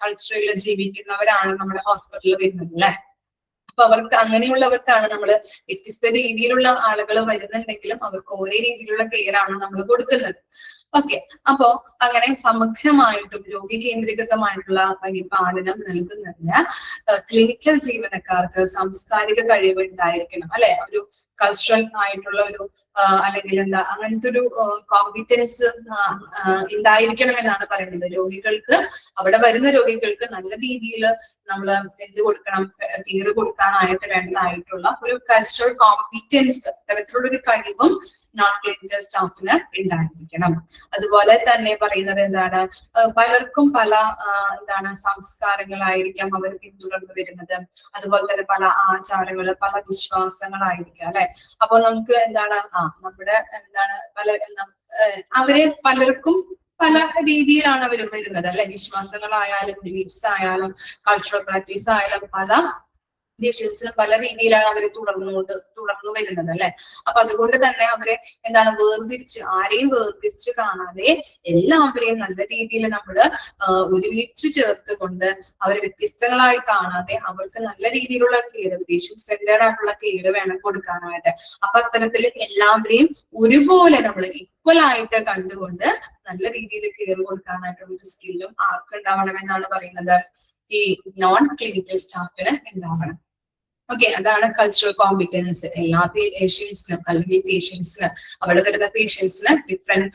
A: കൾച്ചറിൽ ജീവിക്കുന്നവരാണ് നമ്മുടെ ഹോസ്പിറ്റലിൽ വരുന്നത് അല്ലെ. അപ്പൊ അവർക്ക് അങ്ങനെയുള്ളവർക്കാണ് നമ്മൾ വ്യത്യസ്ത രീതിയിലുള്ള ആളുകൾ വരുന്നുണ്ടെങ്കിലും അവർക്ക് ഒരേ രീതിയിലുള്ള കെയർ ആണ് നമ്മൾ കൊടുക്കുന്നത്. ഓക്കെ, അപ്പോ അങ്ങനെ സമഗ്രമായിട്ടും രോഗി കേന്ദ്രീകൃതമായിട്ടുള്ള പരിപാലനം നൽകുന്നതിന് ക്ലിനിക്കൽ ജീവനക്കാർക്ക് സാംസ്കാരിക കഴിവ് ഉണ്ടായിരിക്കണം അല്ലെ. ഒരു കൾച്ചറൽ ആയിട്ടുള്ള ഒരു അല്ലെങ്കിൽ എന്താ അങ്ങനത്തെ ഒരു കോമ്പിറ്റൻസ് ഉണ്ടായിരിക്കണം എന്നാണ് പറയുന്നത്. രോഗികൾക്ക്, അവിടെ വരുന്ന രോഗികൾക്ക് നല്ല രീതിയിൽ നമ്മൾ എന്ത് കൊടുക്കണം, കെയർ കൊടുക്കാനായിട്ട് വേണ്ടതായിട്ടുള്ള ഒരു കൾച്ചറൽ കോമ്പിറ്റൻസ്, തരത്തിലുള്ള ഒരു കഴിവും നോൺ ക്ലിനിക്കൽ സ്റ്റാഫിന് ഉണ്ടായിരിക്കണം. അതുപോലെ തന്നെ പറയുന്നത് എന്താണ്? പലർക്കും പല എന്താണ് സംസ്കാരങ്ങളായിരിക്കാം അവർ പിന്തുടർന്ന് വരുന്നത്. അതുപോലെ തന്നെ പല ആചാരങ്ങള്, പല വിശ്വാസങ്ങളായിരിക്കാം അല്ലെ. അപ്പൊ നമുക്ക് എന്താണ് നമ്മുടെ എന്താണ് അവരെ പലർക്കും പല രീതിയിലാണ് അവർ വരുന്നത് അല്ലെ. വിശ്വാസങ്ങളായാലും ബിലീഫ്സ് ആയാലും കൾച്ചറൽ പ്രാക്ടീസ് ആയാലും പല ഡിഷസിന് പല രീതിയിലാണ് അവർ തുടർന്നു വരുന്നത് അല്ലെ. അപ്പൊ അതുകൊണ്ട് തന്നെ അവരെ എന്താണ് ആരെയും വേർതിരിച്ച് കാണാതെ എല്ലാവരെയും നല്ല രീതിയിൽ നമ്മൾ ഒരുമിച്ച് ചേർത്തുകൊണ്ട് അവരെ വ്യത്യസ്തങ്ങളായി കാണാതെ അവർക്ക് നല്ല രീതിയിലുള്ള കെയർ, പേഷ്യന്റ് സെന്റേർഡ് ആയിട്ടുള്ള കെയർ വേണം കൊടുക്കാനായിട്ട്. അപ്പൊ അത്തരത്തിൽ എല്ലാവരെയും ഒരുപോലെ നമ്മൾ ഈക്വൽ ആയിട്ട് കണ്ടുകൊണ്ട് നല്ല രീതിയിൽ കെയർ കൊടുക്കാനായിട്ടുള്ള ഒരു സ്കില്ലും ആർക്കുണ്ടാവണമെന്നാണ് പറയുന്നത്? ഈ നോൺ ക്ലിനിക്കൽ സ്റ്റാഫിന് ഉണ്ടാവണം. ഓക്കെ, അതാണ് കൾച്ചറൽ കോമ്പിറ്റൻസ്. എല്ലാ പേഷ്യൻസിനും അല്ലെങ്കിൽ പേഷ്യൻസിന്, അവിടെ വരുന്ന പേഷ്യൻസിന് ഡിഫറെന്റ്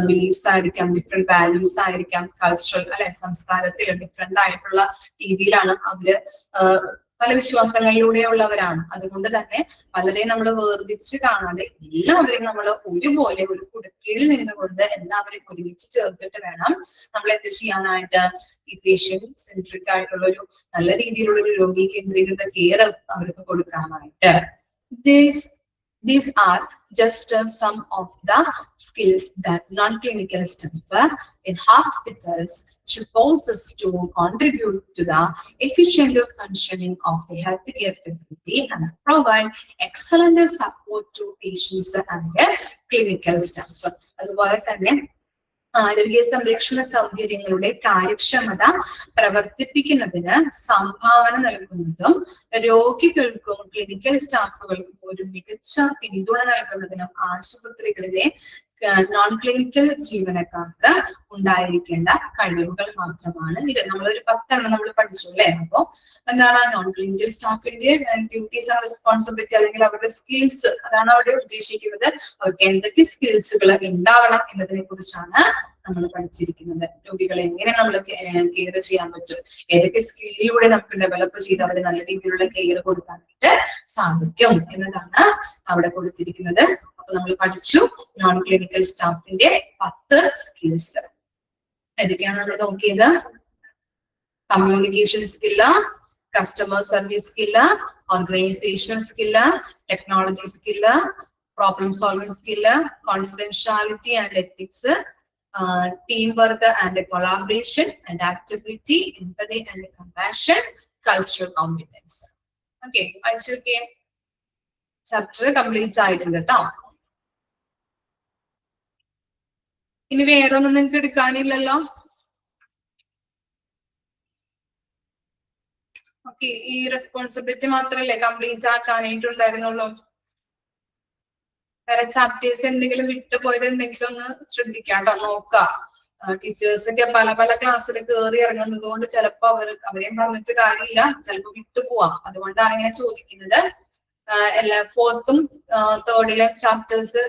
A: ബിലീഫ്സ് ആയിരിക്കാം, ഡിഫറെന്റ് വാല്യൂസ് ആയിരിക്കാം, കൾച്ചറൽ അല്ലെ സംസ്കാരത്തിൽ ഡിഫറെന്റ് ആയിട്ടുള്ള രീതിയിലാണ് അവര് പല വിശ്വാസങ്ങളിലൂടെയുള്ളവരാണ്. അതുകൊണ്ട് തന്നെ പലരെയും നമ്മൾ വേർതിരിച്ച് കാണാതെ എല്ലാവരെയും നമ്മൾ ഒരുപോലെ ഒരു കുടുക്കയിൽ നിന്നുകൊണ്ട് എല്ലാവരെയും ഒരുമിച്ച് ചേർത്തിട്ട് വേണം നമ്മൾ എന്ത് ചെയ്യാനായിട്ട്? ഈ പേഷ്യന്റ് സെൻട്രിക് ആയിട്ടുള്ള ഒരു നല്ല രീതിയിലുള്ള ഒരു രോഗി കേന്ദ്രീകൃത കെയർ അവർക്ക് കൊടുക്കാനായിട്ട്. These are just some of the skills that non-clinical staff in hospitals should possess to contribute to the efficient functioning of the healthcare facility and provide excellent support to patients and their clinical staff. അതുപോലെ തന്നെ ആരോഗ്യ സംരക്ഷണ സൗകര്യങ്ങളുടെ കാര്യക്ഷമത പ്രവർത്തിപ്പിക്കുന്നതിന് സംഭാവന നൽകുന്നതും രോഗികൾക്കും clinical സ്റ്റാഫുകൾക്കും ഒരു മികച്ച പിന്തുണ നൽകുന്നതിനും ആശുപത്രികളിലെ നോൺ ക്ലിനിക്കൽ ജീവനക്കാർക്ക് ഉണ്ടായിരിക്കേണ്ട കഴിവുകൾ മാത്രമാണ് ഇത്. നമ്മളൊരു 10 നമ്മൾ പഠിച്ചു അല്ലെ. അപ്പോ എന്താണ് നോൺ ക്ലിനിക്കൽ സ്റ്റാഫിന്റെ ഡ്യൂട്ടീസ് ആൻഡ് റെസ്പോൺസിബിലിറ്റി അല്ലെങ്കിൽ അവരുടെ സ്കിൽസ്, അതാണ് അവിടെ ഉദ്ദേശിക്കുന്നത്. അവർക്ക് എന്തൊക്കെ സ്കിൽസുകൾ ഉണ്ടാവണം എന്നതിനെ കുറിച്ചാണ് നമ്മൾ പഠിച്ചിരിക്കുന്നത്. രോഗികളെ എങ്ങനെ നമ്മൾ കെയർ ചെയ്യാൻ പറ്റും, ഏതൊക്കെ സ്കില്ലിലൂടെ നമുക്ക് ഡെവലപ്പ് ചെയ്ത് അവരെ നല്ല രീതിയിലുള്ള കെയർ കൊടുക്കാനായിട്ട് സാധിക്കും എന്നതാണ് അവിടെ കൊടുത്തിരിക്കുന്നത്. അപ്പൊ നമ്മൾ പഠിച്ചു നോൺ ക്ലിനിക്കൽ സ്റ്റാഫിന്റെ 10 സ്കിൽസ്. ഏതൊക്കെയാണ് നമ്മൾ നോക്കിയത്? Communication skill, customer service skill, organisational skill, technology skill, problem solving skill, confidentiality and ethics, teamwork and collaboration, adaptability, empathy and compassion, cultural competence. Okay, വായിച്ചോക്കെ ചാപ്റ്റർ കംപ്ലീറ്റ് ആയിട്ടുണ്ട് കേട്ടോ. ഇനി വേറെ ഒന്നും നിങ്ങൾക്ക് എടുക്കാനില്ലല്ലോ? ഓക്കെ, ഈ റെസ്പോൺസിബിലിറ്റി മാത്രല്ലേ കംപ്ലീറ്റ് ആക്കാനായിട്ടുണ്ടായിരുന്നുള്ളൂ? വേറെ ചാപ്റ്റേഴ്സ് എന്തെങ്കിലും വിട്ടുപോയതുണ്ടെങ്കിൽ ഒന്ന് ശ്രദ്ധിക്കാം കേട്ടോ, നോക്കാം. ടീച്ചേഴ്സ് ഒക്കെ പല പല ക്ലാസ്സിൽ കയറി ഇറങ്ങുന്നത് കൊണ്ട് ചിലപ്പോ അവരെയും പറഞ്ഞിട്ട് കാര്യമില്ല, ചിലപ്പോ വിട്ടുപോവാം. അതുകൊണ്ടാണ് ഇങ്ങനെ ചോദിക്കുന്നത്. എല്ലാ ഫോർത്തും തേർഡിലെ ചാപ്റ്റേഴ്സ്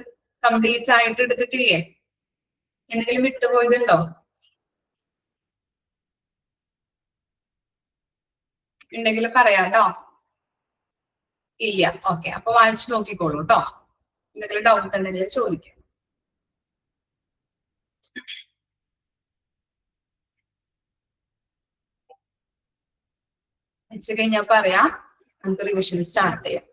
A: കംപ്ലീറ്റ് ആയിട്ട് എടുത്തിട്ടില്ലേ? എന്തെങ്കിലും വിട്ടുപോയതുണ്ടോ? ഉണ്ടെങ്കിൽ പറയാട്ടോ. ഇല്ല, ഓക്കെ. അപ്പൊ വായിച്ചു നോക്കിക്കോളൂ കേട്ടോ. എന്തെങ്കിലും ഡൗട്ട് ഉണ്ടെങ്കിൽ ചോദിക്കാം. വെച്ച് കഴിഞ്ഞാൽ പറയാം, നമുക്ക് റിവിഷൻ സ്റ്റാർട്ട് ചെയ്യാം.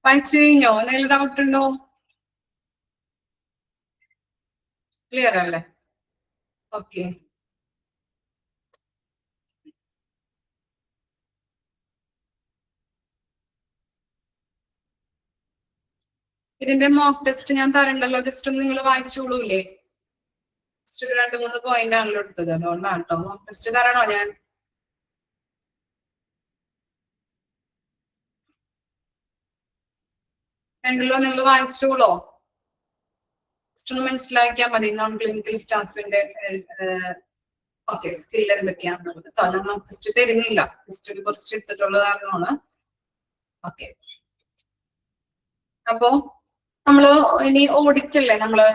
A: വായിച്ചു കഴിഞ്ഞോ? എന്തെങ്കിലും ഡൗട്ട് ഉണ്ടോ? ക്ലിയർ അല്ലേ? ഓക്കെ. ഇതിന്റെ മോക്ക് ടെസ്റ്റ് ഞാൻ തരണ്ടല്ലോ, ജസ്റ്റ് ഒന്ന് നിങ്ങൾ വായിച്ചോളൂല്ലേ? ജസ്റ്റ് 2-3 പോയിന്റ് ആണല്ലോ എടുത്തത്, അതുകൊണ്ടാണ് കേട്ടോ. മോക്ക് ടെസ്റ്റ് തരണോ ഞാൻ? രണ്ടല്ലോ നിങ്ങൾ വായിച്ചോളോ? ജസ്റ്റ് ഒന്ന് മനസ്സിലാക്കിയാൽ മതി നോൺ ക്ലിനിക്കൽ സ്റ്റാഫിന്റെ ഓക്കെ സ്കിൽ എന്തൊക്കെയാണെന്നുള്ളത്. ഞാൻ മോക്ക് ടെസ്റ്റ് തരുന്നില്ല, ജസ്റ്റ് ഒരു കുറച്ച് എടുത്തിട്ടുള്ള കാരണമാണ്. ഓക്കെ. അപ്പോ നമ്മള് ഇനി ഓഡിറ്റ് അല്ലേ നമ്മള്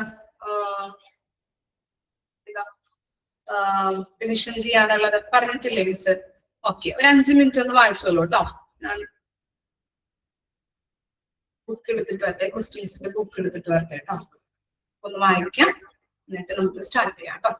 A: റിവിഷൻ ചെയ്യാനുള്ളത് പറഞ്ഞിട്ടില്ലേ മിസ്? ഓക്കെ, ഒരു 5 മിനിറ്റ് ഒന്ന് വായിച്ചോളൂ കേട്ടോ. ഞാൻ ബുക്ക് എടുത്തിട്ട് വരട്ടെ, ക്വസ്റ്റ്യൻസിന്റെ ബുക്ക് എടുത്തിട്ട് വരട്ടെ കേട്ടോ. ഒന്ന് വായിക്കാം, എന്നിട്ട് നമുക്ക് സ്റ്റാർട്ട് ചെയ്യാം കേട്ടോ.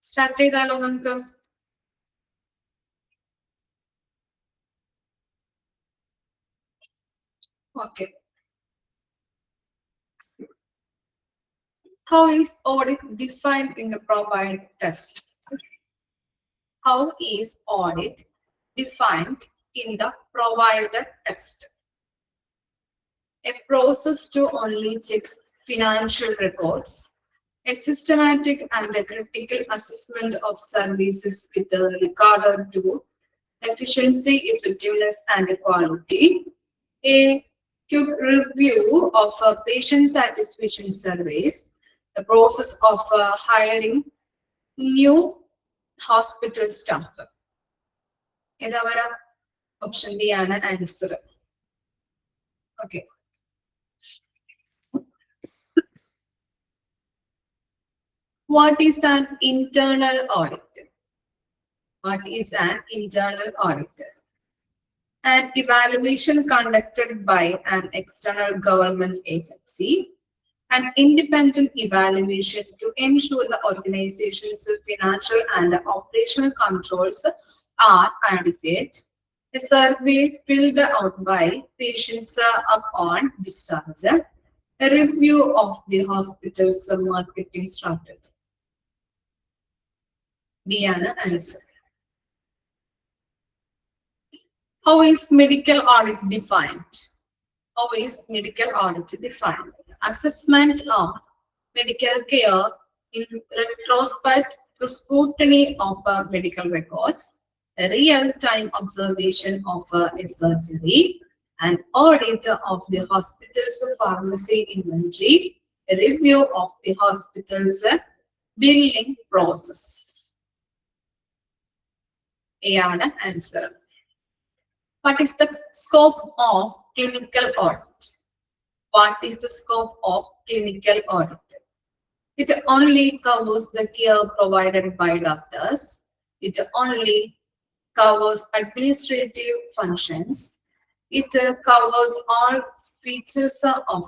A: സ്റ്റാർട്ട് ചെയ്താലോ നമുക്ക്? Okay. How is audit defined in the provided test? How is audit defined in the provided test? A process to only check financial records, a systematic and a critical assessment of services with regard to efficiency, effectiveness, and quality, a quick review of patient satisfaction surveys, the process of hiring new hospital staff. ഇതവര option B ആണ് answer. Okay. What is an internal audit? What is an internal audit? An evaluation conducted by an external government agency, an independent evaluation to ensure the organization's financial and operational controls are adequate, a survey filled out by patients upon discharge, a review of the hospital's marketing strategy. B ആണ് answer. How is medical audit defined? How is medical audit defined? Assessment of medical care in retrospect to scrutiny of medical records, a real-time observation of a surgery, an audit of the hospital's pharmacy inventory, a review of the hospital's billing process. A ആണ് answer. What is the scope of clinical audit? What is the scope of clinical audit? It only covers the care provided by doctors. It only covers administrative functions. It covers all features of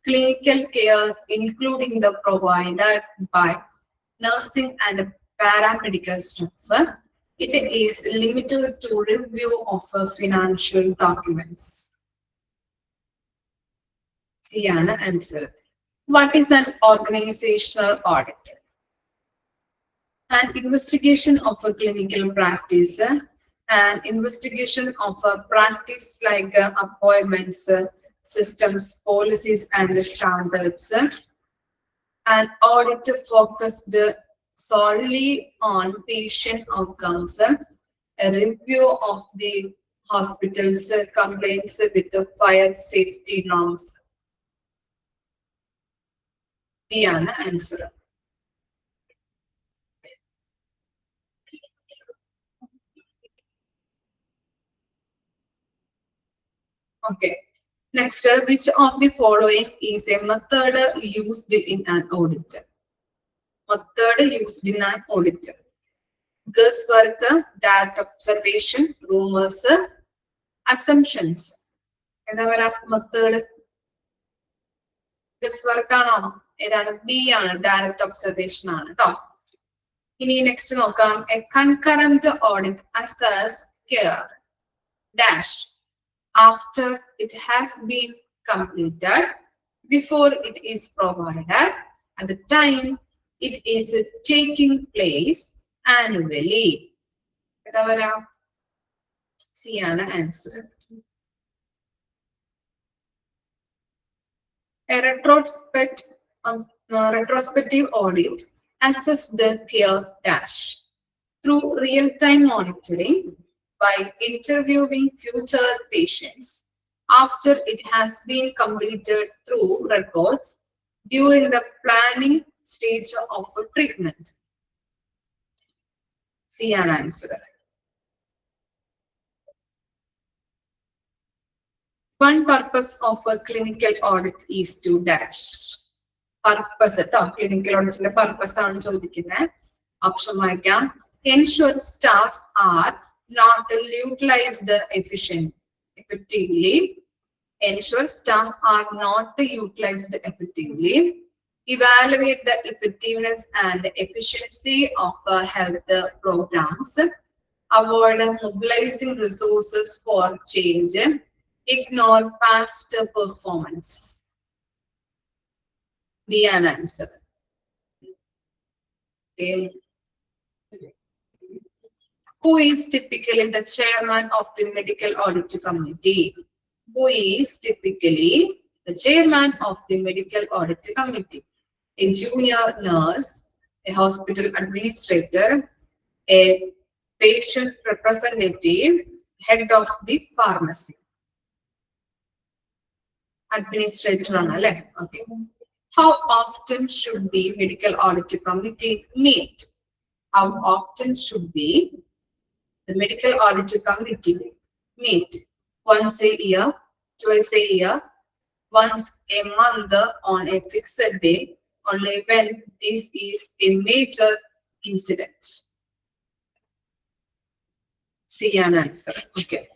A: clinical care, including the provided by nursing and paramedical staff. It is limited to review of financial documents. Yeah, answer. What is an organizational audit? An investigation of a clinical practice, an investigation of a practice like appointments, systems, policies, and standards. An audit focused solely on patient outcomes, a review of the hospital's compliance with the fire safety norms. B ആണ് answer. Okay. Next, which of the following is a method used in an audit? Method used in an audit. Guesswork, direct observation, rumors, assumptions. എന്താ പറയാ method? ഗസ്വർക്ക് ആണോ? ഏതാണ്? B ആണ്, direct observation ആണ് കേട്ടോ. ഇനി next നോക്കാം. A concurrent audit assess care dash after it has been completed, before it is provided, at the time it is taking place annually. C ആണ് answer. A retrospective audit assesses the care dash through real-time monitoring by interviewing future patients after it has been completed through records during the planning stage of a treatment. C an answer. One purpose of a clinical audit is to dash. Purpose of clinical audit is purpose option ensure staff are not utilized effectively. Ensure staff are not utilized effectively. evaluate the effectiveness and efficiency of health programs, avoid mobilizing resources for change, ignore past performance. Be an answer. Okay. Who is typically the chairman of the medical audit committee? Who is typically the chairman of the medical audit committee? A junior nurse, a hospital administrator, a patient representative, head of the pharmacy. Administrator on okay. How often should the medical audit committee meet? How often should the medical audit committee meet? Once a year, twice a year, once a month on a fixed day, only when this is a major incident. See an answer. Okay.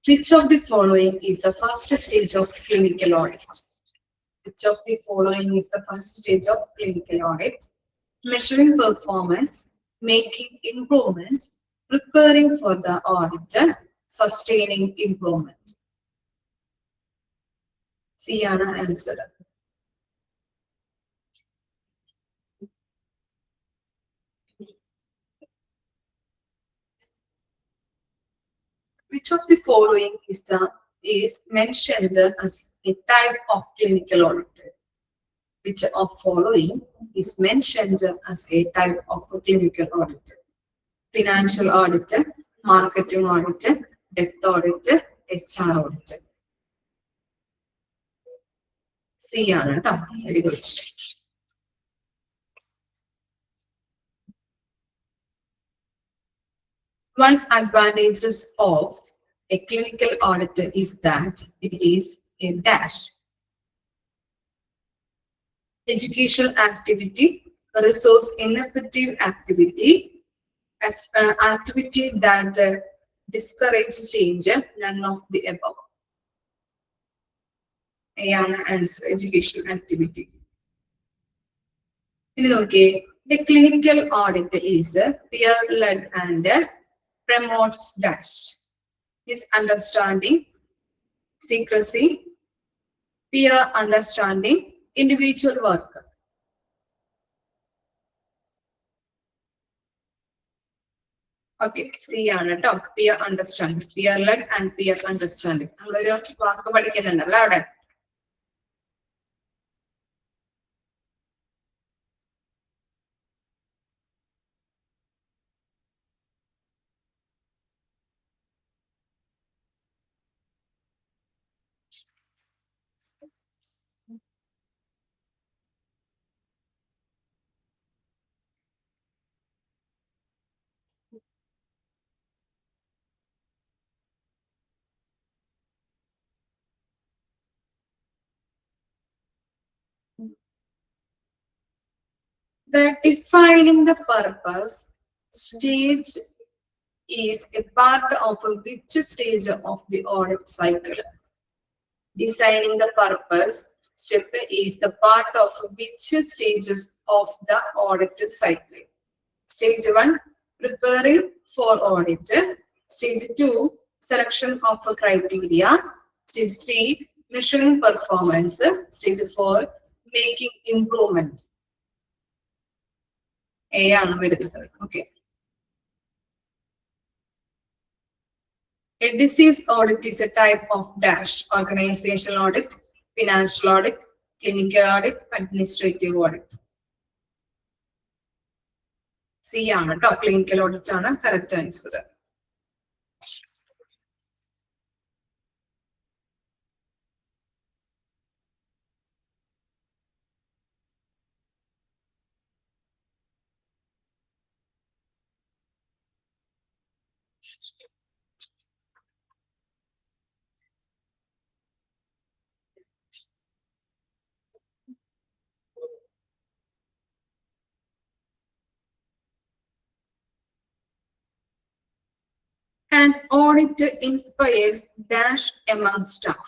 A: Which of the following is the first stage of clinical audit? Which of the following is the first stage of clinical audit? Measuring performance, making improvements, preparing for the audit, sustaining improvement. See an answer. Which of the following is mentioned as a type of clinical audit? Which of following is mentioned as a type of clinical audit? Financial audit, marketing audit, death audit, HR audit. C ആണ് ട്ടോ. Very good. One advantage of a clinical audit is that it is a dash. Educational activity, resource ineffective activity, activity that discourage change, none of the above. Answer, educational activity. Okay, a clinical audit is peer-led and promotes dash. Is understanding, secrecy, peer understanding, individual work. Okay, see talk peer understanding, peer-led and peer understanding. The defining the purpose stage is a part of which stage of the audit cycle? Designing the purpose step is the part of which stages of the audit cycle? Stage 1, preparing for audit. Stage 2, selection of a criteria. Stage 3, measuring performance. Stage 4, making improvement. Okay. A disease audit is a type of dash: organizational audit, financial audit, clinical audit, administrative audit. C ആണ് ട്ടോ, clinical audit ആണ് correct answer. An audit inspires dash among staff.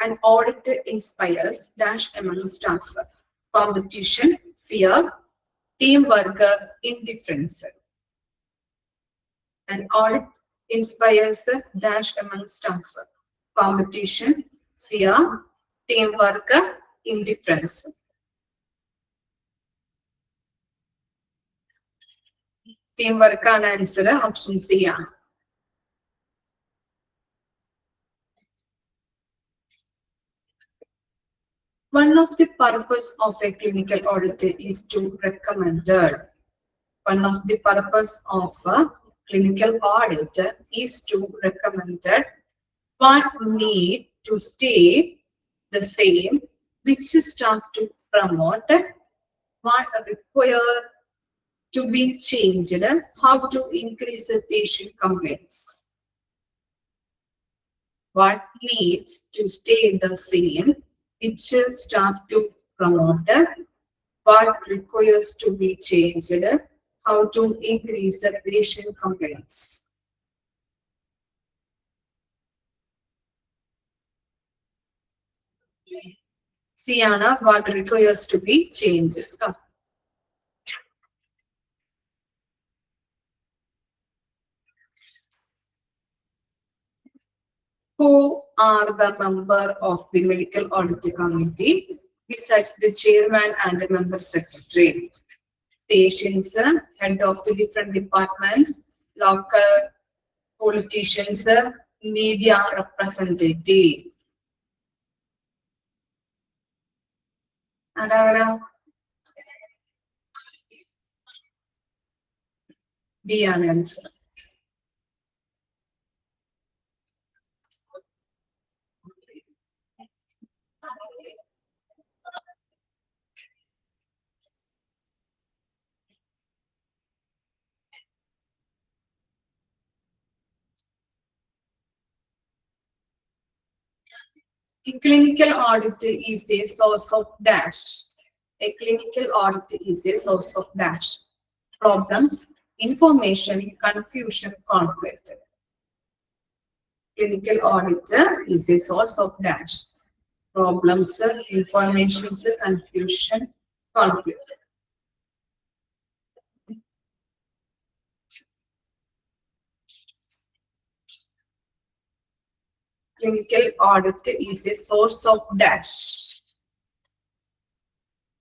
A: An audit inspires dash among staff. Competition, fear, teamwork, indifference. An audit inspires dash among staff. Competition, fear, teamwork, indifference. Teamwork ആണ് answer. Option C ആണ്. One of the purpose of a clinical audit is to recommend. One of the purpose of a clinical audit is to recommend what need to stay the same, which staff to promote, what require to be changed, how to increase the patient complaints. What needs to stay the same, which staff to promote, what requires to be changed, how to increase the patient complaints. C ആണ് what requires to be changed. Who are the member of the medical audit committee besides the chairman and the member secretary? Patients, head of the different departments, local politicians, media representative. B ആണ് answer. A clinical audit is a source of dash. A clinical audit is a source of dash. Problems, information, confusion, conflict. Clinical audit is a source of dash. Problems, information, confusion, conflict. Clinical audit is a source of dash.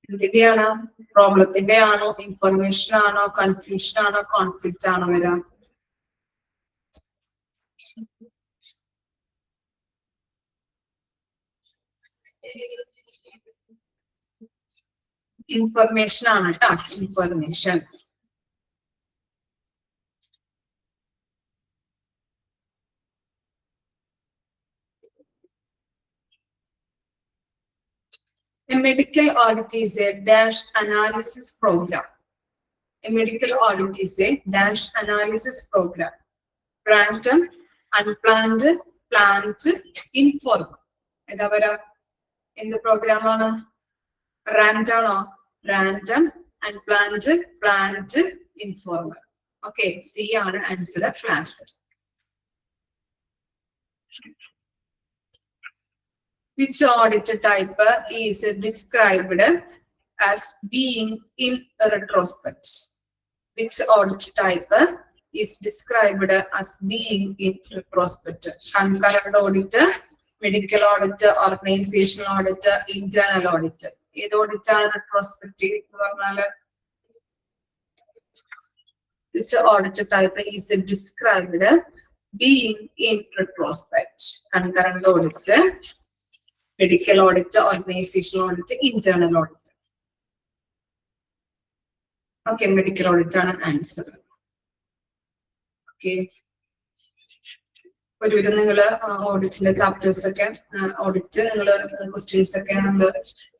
A: എന്തിന്റെയാണ്? പ്രോബ്ലത്തിന്റെ ആണോ, information ആണോ, confusion ആണോ, conflict ആണോ വരാ? Information ആണ് കേട്ടോ. Information. A medical audit is a dash analysis program. A medical audit is a dash analysis program. Random, unplanned, planned, informed. ഏതാ വരാ? എന്ത് പ്രോഗ്രാം ആണ്? റാൻഡം ആണോ? Random, unplanned, planned, informed. Okay, C ആണ് answer. Planned. Which audit type is described as being in retrospect? Which audit type is described as being in retrospect? Concurrent audit, medical audit, organizational audit, internal audit. This audit is retrospective. Which audit type is described being in retrospect? Concurrent audit, medical audit, organizational audit, internal audit. Okay, medical audit ആണ് answer. Okay, ഒരുവിധം നിങ്ങൾ ഓഡിറ്റിന്റെ chapters ഒക്കെ audit നിങ്ങൾ questions ഒക്കെ നമ്മൾ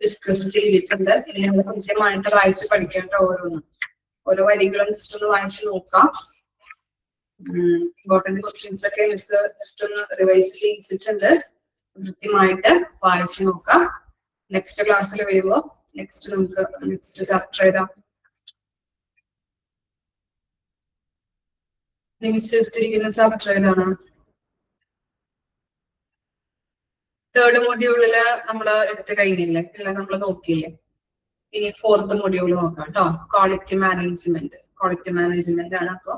A: discuss ചെയ്തിട്ടുണ്ട്. ഇനി നിങ്ങൾ കൃത്യമായിട്ട് വായിച്ച് പഠിക്കേണ്ട ഓരോ വരികളും ജസ്റ്റ് ഒന്ന് വായിച്ച് നോക്കാം. ഇമ്പോർട്ടന്റ് ക്വസ്റ്റ്യൻസ് ഒക്കെ മിസ് ജസ്റ്റ് ഒന്ന് റിവൈസ് ചെയ്യിച്ചിട്ടുണ്ട്. കൃത്യമായിട്ട് വായിച്ചു നോക്കാം. നെക്സ്റ്റ് ക്ലാസ്സിൽ വരുമ്പോ നമുക്ക് നെക്സ്റ്റ് ചാപ്റ്റർ എഴുതാം. മിസ് എടുത്തിരിക്കുന്ന ചാപ്റ്റർ ഏതാണ്? തേർഡ് മൊഡ്യൂളില് നമ്മൾ എടുത്ത് കഴിഞ്ഞില്ലേ, എല്ലാം നമ്മൾ നോക്കിയില്ലേ. ഇനി ഫോർത്ത് മൊഡ്യൂൾ നോക്കാം കേട്ടോ. ക്വാളിറ്റി മാനേജ്മെന്റ് ആണ്. അപ്പൊ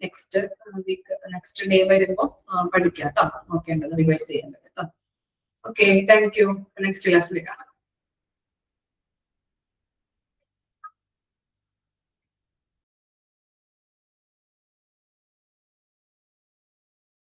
A: നെക്സ്റ്റ് വീക്ക് നെക്സ്റ്റ് ഡേ വരുമ്പോ പഠിക്കാം കേട്ടോ. നോക്കേണ്ടത്, റിവൈസ് ചെയ്യേണ്ടത് കേട്ടോ. Okay, thank you. നെക്സ്റ്റ് ക്ലാസ്സിൽ കാണാം.